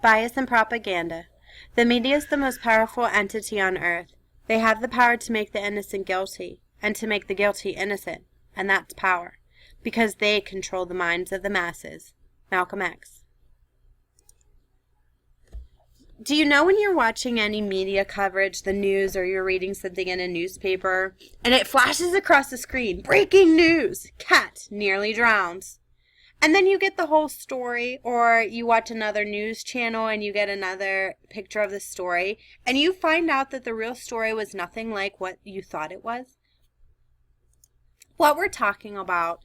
Bias and propaganda. The media is the most powerful entity on earth. They have the power to make the innocent guilty, and to make the guilty innocent, and that's power, because they control the minds of the masses. Malcolm X. Do you know when you're watching any media coverage, the news, or you're reading something in a newspaper, and it flashes across the screen, breaking news, cat nearly drowns. And then you get the whole story, or you watch another news channel and you get another picture of the story, and you find out that the real story was nothing like what you thought it was. What we're talking about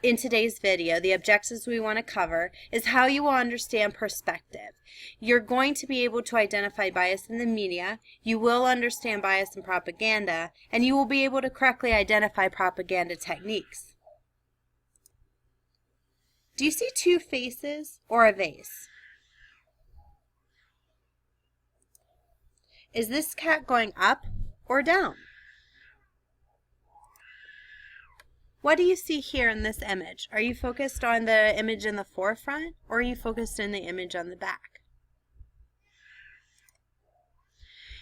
in today's video, the objectives we want to cover, is how you will understand perspective. You're going to be able to identify bias in the media, you will understand bias in propaganda, and you will be able to correctly identify propaganda techniques. Do you see two faces or a vase? Is this cat going up or down? What do you see here in this image? Are you focused on the image in the forefront, or are you focused on the image on the back?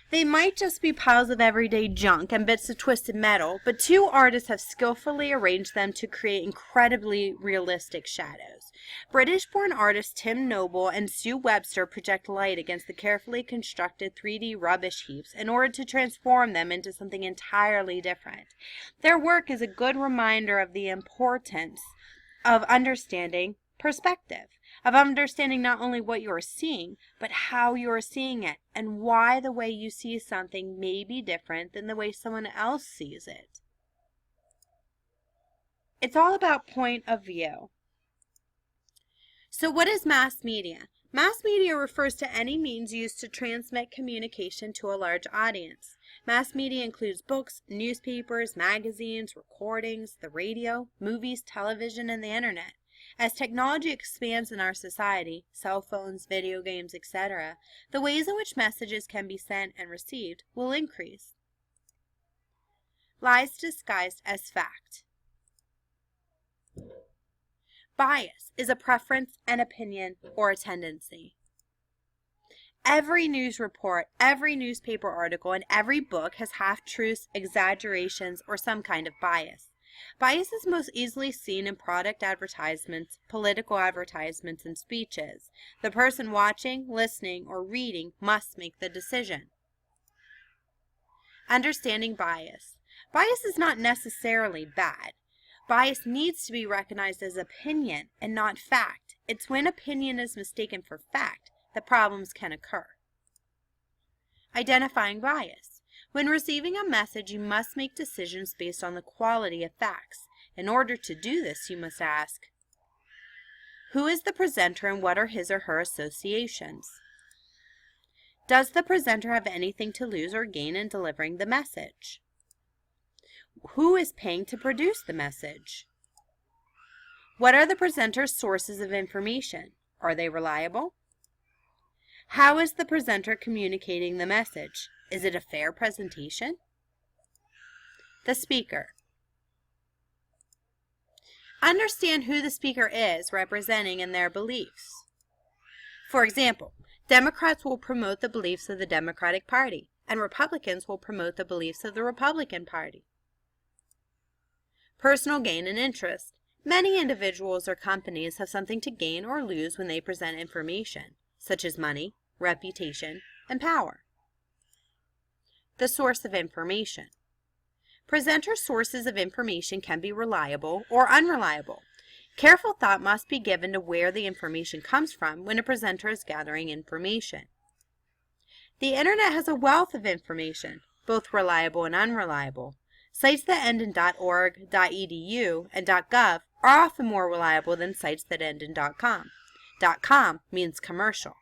They might just be piles of everyday junk and bits of twisted metal, but two artists have skillfully arranged them to create incredibly realistic shadows. British-born artists Tim Noble and Sue Webster project light against the carefully constructed 3D rubbish heaps in order to transform them into something entirely different. Their work is a good reminder of the importance of understanding perspective, of understanding not only what you are seeing, but how you are seeing it, and why the way you see something may be different than the way someone else sees it. It's all about point of view. So what is mass media? Mass media refers to any means used to transmit communication to a large audience. Mass media includes books, newspapers, magazines, recordings, the radio, movies, television, and the internet. As technology expands in our society, cell phones, video games, etc., the ways in which messages can be sent and received will increase. Lies disguised as fact. Bias is a preference, an opinion, or a tendency. Every news report, every newspaper article, and every book has half-truths, exaggerations, or some kind of bias. Bias is most easily seen in product advertisements, political advertisements, and speeches. The person watching, listening, or reading must make the decision. Understanding bias. Bias is not necessarily bad. Bias needs to be recognized as opinion and not fact. It's when opinion is mistaken for fact that problems can occur. Identifying bias. When receiving a message, you must make decisions based on the quality of facts. In order to do this, you must ask, who is the presenter and what are his or her associations? Does the presenter have anything to lose or gain in delivering the message? Who is paying to produce the message? What are the presenter's sources of information? Are they reliable? How is the presenter communicating the message? Is it a fair presentation? The speaker. Understand who the speaker is representing and their beliefs. For example, Democrats will promote the beliefs of the Democratic Party, and Republicans will promote the beliefs of the Republican Party. Personal gain and interest. Many individuals or companies have something to gain or lose when they present information, such as money, reputation, and power. The source of information. Presenter sources of information can be reliable or unreliable. Careful thought must be given to where the information comes from when a presenter is gathering information. The Internet has a wealth of information, both reliable and unreliable. Sites that end in .org, .edu, and .gov are often more reliable than sites that end in .com. .com means commercial.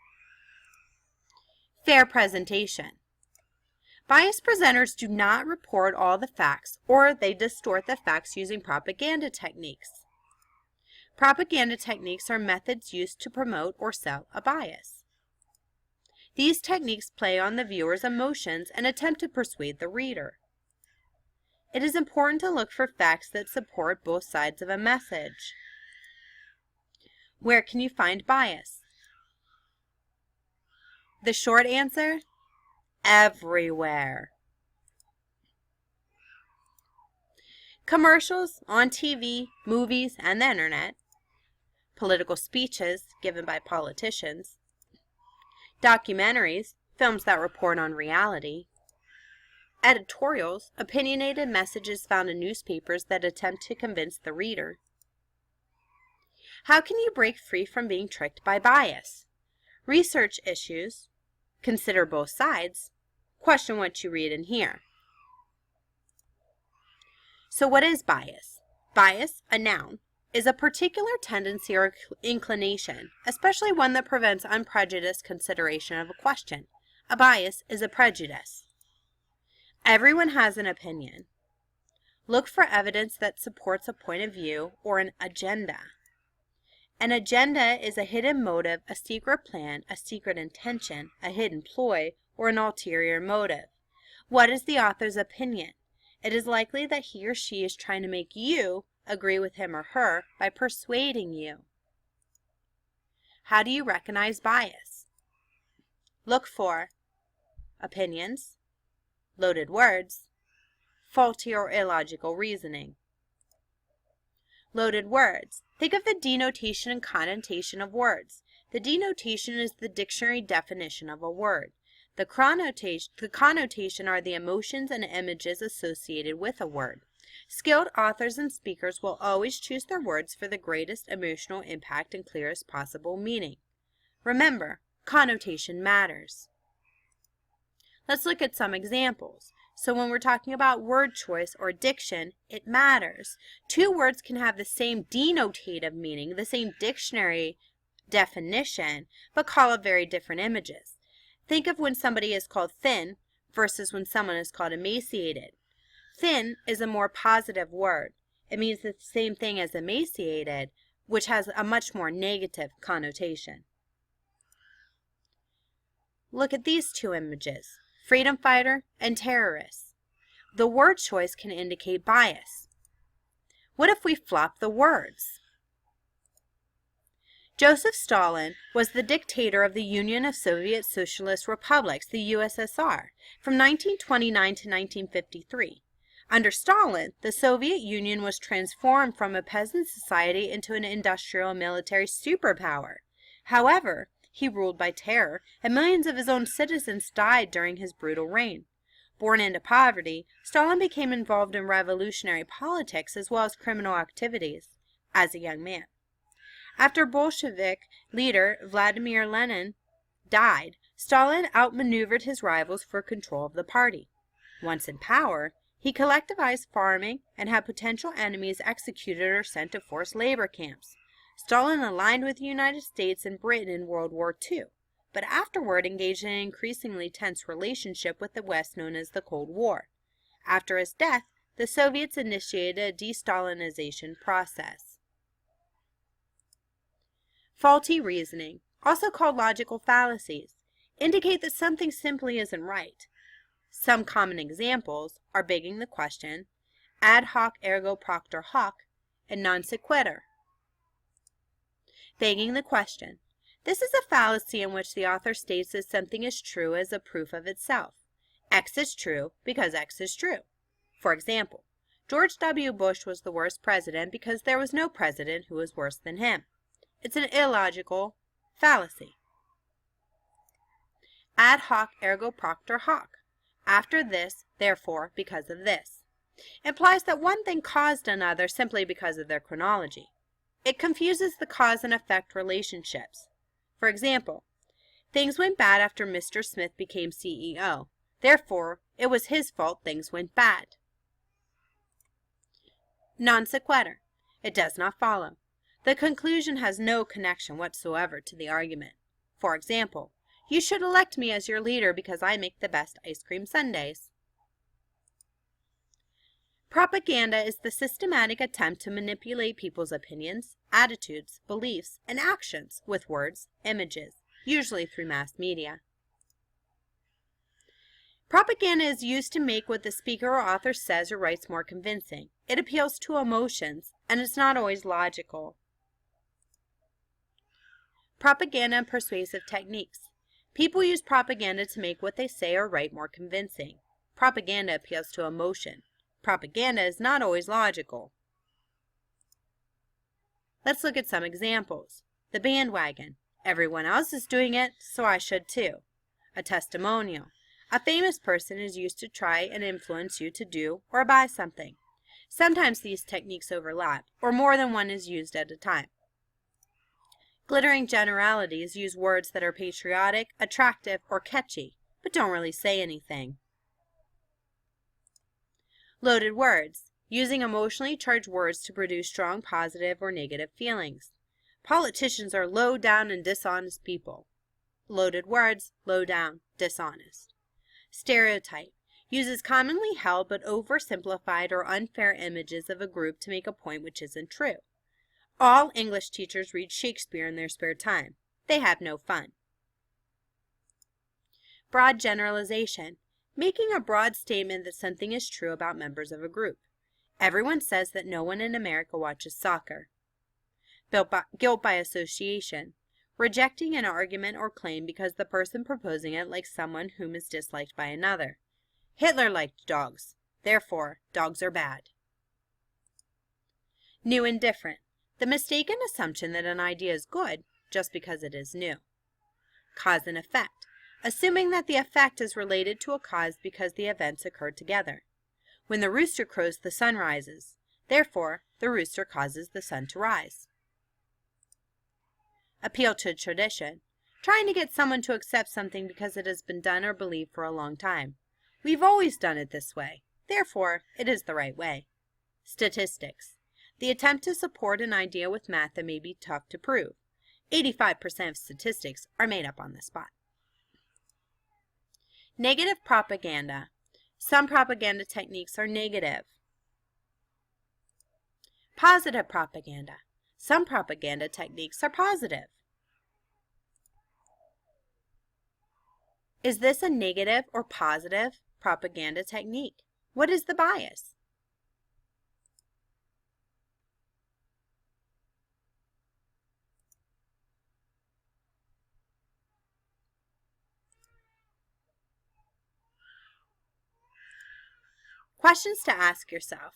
Fair presentation. Biased presenters do not report all the facts, or they distort the facts using propaganda techniques. Propaganda techniques are methods used to promote or sell a bias. These techniques play on the viewer's emotions and attempt to persuade the reader. It is important to look for facts that support both sides of a message. Where can you find bias? The short answer? Everywhere. Commercials on TV, movies, and the internet. Political speeches given by politicians. Documentaries, films that report on reality. Editorials, opinionated messages found in newspapers that attempt to convince the reader. How can you break free from being tricked by bias? Research issues. Consider both sides. Question what you read and hear. So what is bias? Bias, a noun, is a particular tendency or inclination, especially one that prevents unprejudiced consideration of a question. A bias is a prejudice. Everyone has an opinion. Look for evidence that supports a point of view or an agenda. An agenda is a hidden motive, a secret plan, a secret intention, a hidden ploy, or an ulterior motive. What is the author's opinion? It is likely that he or she is trying to make you agree with him or her by persuading you. How do you recognize bias? Look for opinions, loaded words, faulty or illogical reasoning. Loaded words. Think of the denotation and connotation of words. The denotation is the dictionary definition of a word. The connotation are the emotions and images associated with a word. Skilled authors and speakers will always choose their words for the greatest emotional impact and clearest possible meaning. Remember, connotation matters. Let's look at some examples. So when we're talking about word choice or diction, it matters. Two words can have the same denotative meaning, the same dictionary definition, but call up very different images. Think of when somebody is called thin versus when someone is called emaciated. Thin is a more positive word. It means the same thing as emaciated, which has a much more negative connotation. Look at these two images, freedom fighter and terrorist. The word choice can indicate bias. What if we flop the words? Joseph Stalin was the dictator of the Union of Soviet Socialist Republics, the USSR, from 1929 to 1953. Under Stalin, the Soviet Union was transformed from a peasant society into an industrial military superpower. However, he ruled by terror, and millions of his own citizens died during his brutal reign. Born into poverty, Stalin became involved in revolutionary politics as well as criminal activities as a young man. After Bolshevik leader Vladimir Lenin died, Stalin outmaneuvered his rivals for control of the party. Once in power, he collectivized farming and had potential enemies executed or sent to forced labor camps. Stalin aligned with the United States and Britain in World War II, but afterward engaged in an increasingly tense relationship with the West known as the Cold War. After his death, the Soviets initiated a de-Stalinization process. Faulty reasoning, also called logical fallacies, indicate that something simply isn't right. Some common examples are begging the question, ad hoc ergo propter hoc, and non sequitur. Begging the question. This is a fallacy in which the author states that something is true as a proof of itself. X is true because X is true. For example, George W. Bush was the worst president because there was no president who was worse than him. It's an illogical fallacy. Ad hoc ergo propter hoc. After this, therefore, because of this. Implies that one thing caused another simply because of their chronology. It confuses the cause and effect relationships. For example, things went bad after Mr. Smith became CEO. Therefore, it was his fault things went bad. Non sequitur. It does not follow. The conclusion has no connection whatsoever to the argument. For example, you should elect me as your leader because I make the best ice cream sundaes. Propaganda is the systematic attempt to manipulate people's opinions, attitudes, beliefs, and actions with words, images, usually through mass media. Propaganda is used to make what the speaker or author says or writes more convincing. It appeals to emotions, and it's not always logical. Propaganda and persuasive techniques. People use propaganda to make what they say or write more convincing. Propaganda appeals to emotion. Propaganda is not always logical. Let's look at some examples. The bandwagon. Everyone else is doing it, so I should too. A testimonial. A famous person is used to try and influence you to do or buy something. Sometimes these techniques overlap, or more than one is used at a time. Glittering generalities use words that are patriotic, attractive, or catchy, but don't really say anything. Loaded words. Using emotionally charged words to produce strong positive or negative feelings. Politicians are low down and dishonest people. Loaded words, low down, dishonest. Stereotype. Uses commonly held but oversimplified or unfair images of a group to make a point which isn't true. All English teachers read Shakespeare in their spare time. They have no fun. Broad generalization. Making a broad statement that something is true about members of a group. Everyone says that no one in America watches soccer. Guilt by association. Rejecting an argument or claim because the person proposing it likes someone whom is disliked by another. Hitler liked dogs. Therefore, dogs are bad. New and different. The mistaken assumption that an idea is good just because it is new. Cause and effect. Assuming that the effect is related to a cause because the events occur together. When the rooster crows, the sun rises. Therefore, the rooster causes the sun to rise. Appeal to tradition. Trying to get someone to accept something because it has been done or believed for a long time. We've always done it this way. Therefore, it is the right way. Statistics. The attempt to support an idea with math that may be tough to prove. 85% of statistics are made up on the spot. Negative propaganda. Some propaganda techniques are negative. Positive propaganda. Some propaganda techniques are positive. Is this a negative or positive propaganda technique? What is the bias? Questions to ask yourself.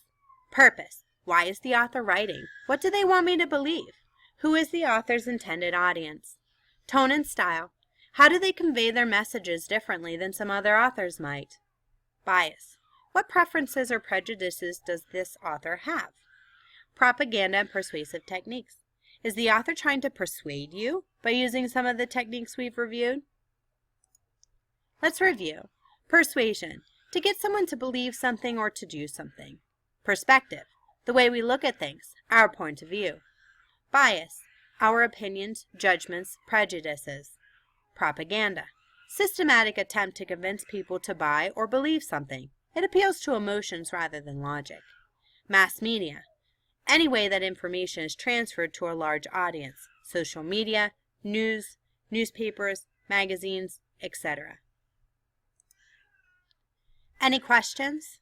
Purpose. Why is the author writing? What do they want me to believe? Who is the author's intended audience? Tone and style. How do they convey their messages differently than some other authors might? Bias. What preferences or prejudices does this author have? Propaganda and persuasive techniques. Is the author trying to persuade you by using some of the techniques we've reviewed? Let's review. Persuasion. To get someone to believe something or to do something. Perspective. The way we look at things, our point of view. Bias. Our opinions, judgments, prejudices. Propaganda. Systematic attempt to convince people to buy or believe something. It appeals to emotions rather than logic. Mass media. Any way that information is transferred to a large audience. Social media, news, newspapers, magazines, etc. Any questions?